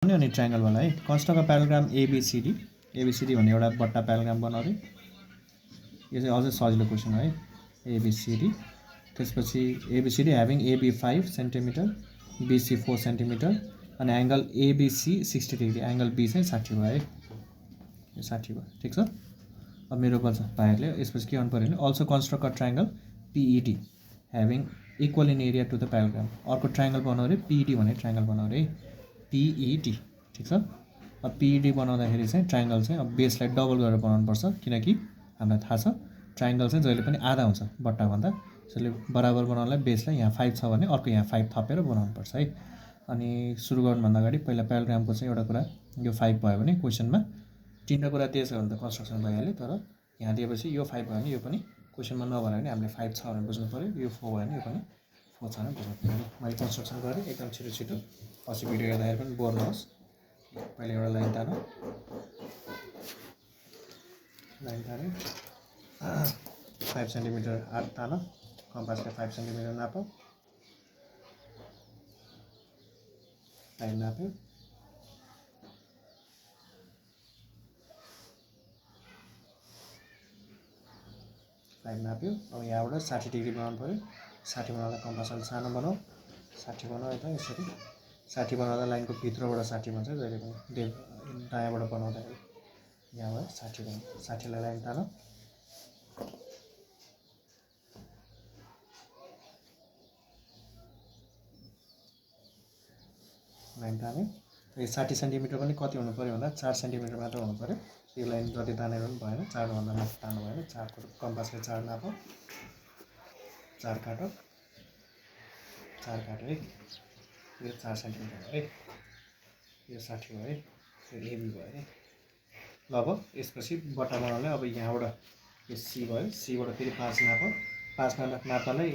बनाउने अनि ट्रायंगल वाला है कन्स्ट्रक्ट प्याराग्राम एबीसीडी भन्ने एउटा बट्टा प्याराग्राम बनाउने यो चाहिँ अझै सजिलो क्वेसन है एबीसीडी त्यसपछि ABCD having AB 5 centimetre BC 4 centimetre अनि angle ABC 60 degree angle B चाहिँ 60 भयो है यो 60 भयो ठीक छ अब मेरो बच्चा भाइहरुले यसपछि के गर्नु पर्यो भने also construct a triangle PED having equal in area to the parallelogram अर्को ट्रायंगल बनाउने पीईडी भन्ने ट्रायंगल बनाउने पीईडी ठीक छ अब पीईडी बनाउँदाखेरि चाहिँ ट्रायंगल चाहिँ अब बेसलाई डबल गरेर बनाउनु पर्छ किनकि हामीलाई थाहा छ ट्रायंगल चाहिँ जहिले पनि आधा हुन्छ बट्टा भन्दा त्यसले बराबर बनाउनलाई बेसलाई यहाँ 5 छ भने अर्को यहाँ 5 थपेर बनाउनु पर्छ है अनि सुरु गर्नु भन्दा अगाडि पहिला प्याराग्रामको चाहिँ एउटा कुरा यो 5 भयो भने क्वेशनमा तीनवटा कुरा दिएछ भने त कन्स्ट्रक्सन भइहाल्यो तर यहाँ दिएपछि यो 5 भयो भने यो पनि क्वेशनमा नभने पनि हामीले 5 छ भनेर बुझ्नु पर्यो यो 4 भयो भने यो पनि 4 छ भनेर बुझ्नु पर्यो मैले कन्स्ट्रक्सन गरेँ एकदम छिटो पछि भिडियो हेर्दाखेरि पनि बोर नहोस् पहिले एउटा लाइन तानो लाइन ताने 5 सेन्टिमिटर आर्क तानो कम्पासले 5 सेन्टिमिटर नापौ लाइन नाप्यो लाइन नाप्यो अब यहाँबाट 60 डिग्री बनाउनु पर्यो 60 बनाउँदा कम्पास अलि सानो बनाऊ 60 बनाऊ यता यसरी 60 बनाउँदा लाइनको भित्रबाट 60 भन्छ जहिले पनि दायाँबाट बनाउँदाखेरि यहाँबाट 60 बनाऊ 60 लाई लाइन तानो लाइन तान्यो यो 60 सेन्टिमिटर पनि कति हुनु पर्यो भन्दा 4 सेन्टिमिटर मात्र हुनु पर्यो यो लाइन जति तानेर पनि भएन 4 भन्दा माथि तान्नु भएन 4 को कम्पासले 4 नापौ 4 काटो 4 काट्यो है यो 4 सेन्टिमिटर हो है यो 60 भयो है यो एबी भयो है ल अब यसपछि बट्टा बनाउनलाई अब यहाँबाट यो सी भयो सीबाट फेरि 5 नापौ 5 नाप्नलाई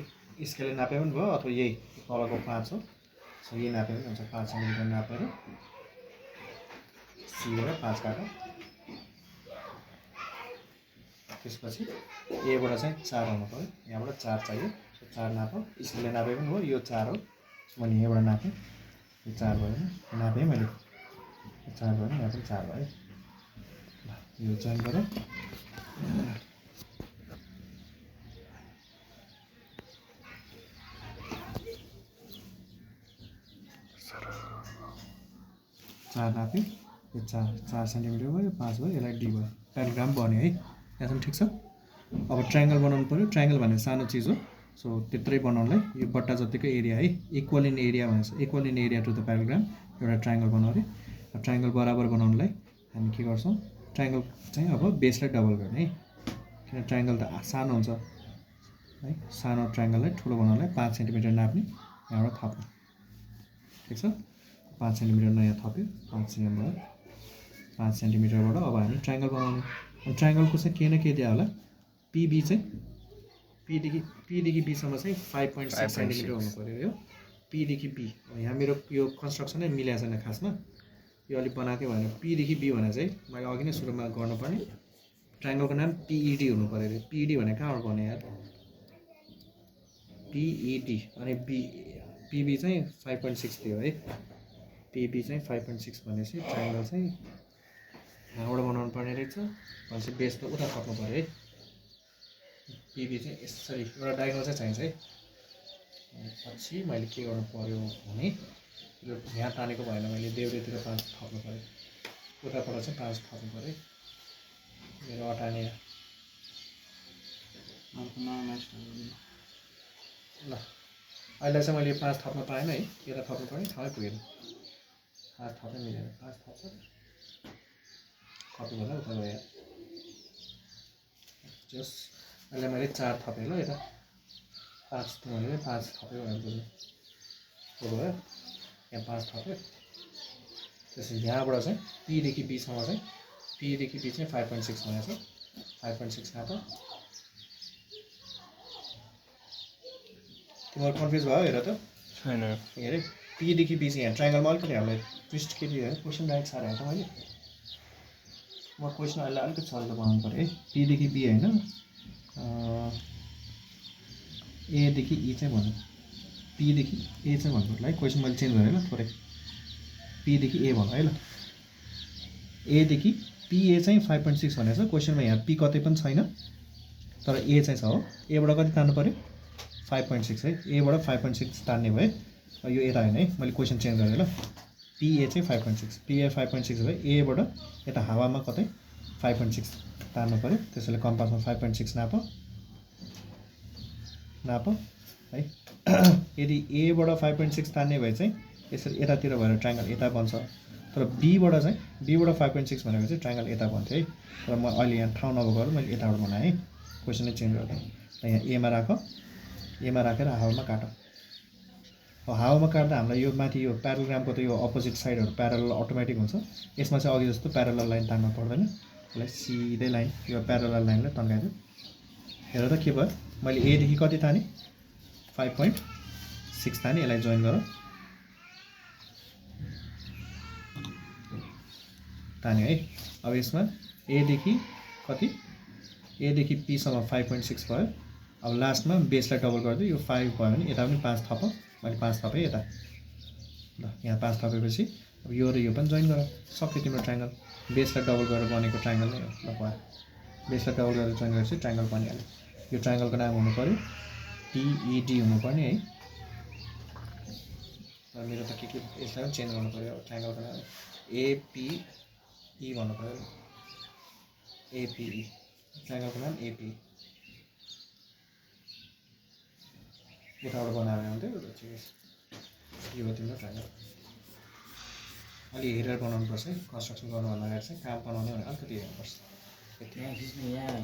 स्केलले नापे पनि भयो अथवा यही तलको 5 हो सो यही नापे पनि हुन्छ 5 सेन्टिमिटर नापेर सीबाट 5 काटो त्यसपछि एबाट चाहिँ 4 आउनु पर्यो यहाँबाट 4 चाहियो सो 4 नापौ स्केलले नापे पनि हो यो 4 हो मैले यहाँबाट नापेँ यो 4 भयो नापेँ मैले 4 भयो यहाँ पनि 4 भयो ल यो जोइन गरौँ 4 नाप्यो यो 4 सेन्टिमिटर भयो 5 भयो यसलाई डी भयो प्याराग्राम बन्यो है यहाँसम्म ठिक छ अब ट्रायंगल बनाउनु पर्यो ट्रायंगल भन्ने सानो चिज हो सो त्यत्रै बनाउनलाई यो बट्टा जतिको एरिया है इक्वल इन एरिया भन्छ equal in area to the parallelogram एउटा ट्रायंगल बनाउने अब ट्रायंगल बराबर बनाउनलाई हामी के गर्छौँ ट्रायंगल चाहिँ अब बेसलाई डबल गर्ने है किन ट्रायंगल त सानो हुन्छ है सानो ट्रायंगललाई ठुलो बनाउनलाई 5 सेन्टिमिटर नाप्ने यहाँबाट थप्ने ठिक छ 5 सेन्टिमिटर नयाँ थप्यो 5 सेन्टिमिटर भयो 5 सेन्टिमिटरबाट अब हामी ट्रायंगल बनाउने अब ट्रायंगलको चाहिँ के न के दिया होला पीबी चाहिँ पीदेखि बीसम्म चाहिँ 5.6 सेन्टिमिटर हुनु पर्यो यो पीदेखि बी यहाँ मेरो यो कन्स्ट्रक्सनै मिलेको छैन खासमा यो अलिक बनाएकै भएन पीदेखि बी भने चाहिँ मैले अघि नै सुरुमा गर्नुपर्ने ट्रायंगलको नाम पीईडी हुनु पर्यो अरे पीईडी भने कहाँबाट बन्यो यार पीईडी अनि बी पीबी चाहिँ 5.6 थियो है पीबी चाहिँ 5.6 भनेपछि ट्रायंगल चाहिँ यहाँबाट बनाउनु पर्ने रहेछ भनेपछि बेस त उता थप्नु पर्यो है पीबी चाहिँ यसरी एउटा डायगोनल चाहिँ चाहिन्छ है पछि मैले के गर्नु पर्यो भने यो यहाँ तानेको भएन मैले देउरेतिर 5 थप्नु पर्यो उताबाट चाहिँ 5 थप्नु पर्यो मेरो अटाने ल अहिले चाहिँ मैले 5 थप्न पाएन है यता थप्नु पर्ने ठाउँै पुगेन 5 थप्नै मिलेन 5 थप्छ कपी गर्दा उता गयो जस अहिले मैले 4 थपेँ ल यता 5 मैले 5 थप्यो भनेर बुझ्नु हो भयो यहाँ 5 थप्यो त्यसपछि यहाँबाट चाहिँ पीदेखि बीसम्म चाहिँ पीदेखि बी चाहिँ 5.6 भनेको छ 5.6 नाप तिमीहरू कन्फ्युज भयो हेर त छैन हेरे पीदेखि बी चाहिँ यहाँ ट्रायंगलमा अलिकति हामीलाई ट्विस्ट के दियो क्वेसन राइट साह्रो हेर्छ मैले म क्वेसन अहिले अलिकति सजिलो बनाउनु पर्यो है पीदेखि बी होइन एदेखि ई चाहिँ भन्नु पीदेखि ए चाहिँ भन्नु पर्यो है क्वेसन मैले चेन्ज गरेँ ल थोरै पीदेखि ए भनौँ है ल, एदेखि पिए चाहिँ 5.6 भनेको छ क्वेसनमा। यहाँ पी कतै पनि छैन तर ए चाहिँ छ हो। एबाट कति तान्नु पऱ्यो 5.6 है, एबाट 5.6 तान्ने भए यो यता होइन है, मैले क्वेसन चेन्ज गरेँ ल। पिए चाहिँ 5.6, पिए 5.6 भए एबाट यता हावामा कतै 5.6 तान्नु पऱ्यो। त्यसैले कम्पासमा 5.6 नाप है। यदि एबाट 5.6 तान्ने भए चाहिँ यसरी यतातिर भएर ट्राइङ्गल यता बन्छ, तर बीबाट 5.6 भनेको चाहिँ ट्राइङ्गल यता बन्थ्यो है। तर म अहिले यहाँ ठाउँ नभएको मैले यताबाट बनाएँ है, क्वेसनै चेन्ज गर्दा। यहाँ एमा राखेर हावामा काट। हावामा काट्दा हामीलाई यो माथि यो प्याराग्रामको त यो अपोजिट साइडहरू प्यारलल अटोमेटिक हुन्छ। यसमा चाहिँ अघि जस्तो प्यारलल लाइन तान्नु पर्दैन, यसलाई सिधै लाइन यो प्यारलल लाइनलाई तन्काइदियो। हेर त के भयो, मैले एदेखि कति तानेँ 5.6 तानेँ, यसलाई जोइन गर तान्यो है। अब यसमा एदेखि कति, एदेखि पीसम्म 5.6 भयो। अब लास्टमा बेसलाई डबल गरिदियो, यो 5 भयो भने यता पनि 5 थप, मैले 5 थपेँ यता ल। यहाँ 5 थपेपछि अब यो र यो पनि जोइन गर, सक्यो तिम्रो ट्राइङ्गल। बेसलाई डबल गरेर बनेको ट्राइङ्गल नै हो ल भयो। बेसलाई डबल गरेर जोइन गरेपछि ट्राइङ्गल बनिहाल्यो। यो ट्राइङ्गलको नाम हुनु पऱ्यो टिइडी हुनुपर्ने है। मेरो त के यसलाई पनि चेन्ज गर्नु पऱ्यो, ट्राइङ्गलको नाम एपिई भन्नु पऱ्यो। एपिई ट्राइङ्गलको नाम एपिई। यताबाट बनाएर हुन्थ्यो, ठिकै छ। यो हो तिम्रो ट्राइङ्गल। अलि हेरेर बनाउनुपर्छ है, कन्स्ट्रक्सन गर्नुभन्दा अगाडि चाहिँ काम बनाउने भने अलिकति हेर्नुपर्छ। खिच्नु यहाँ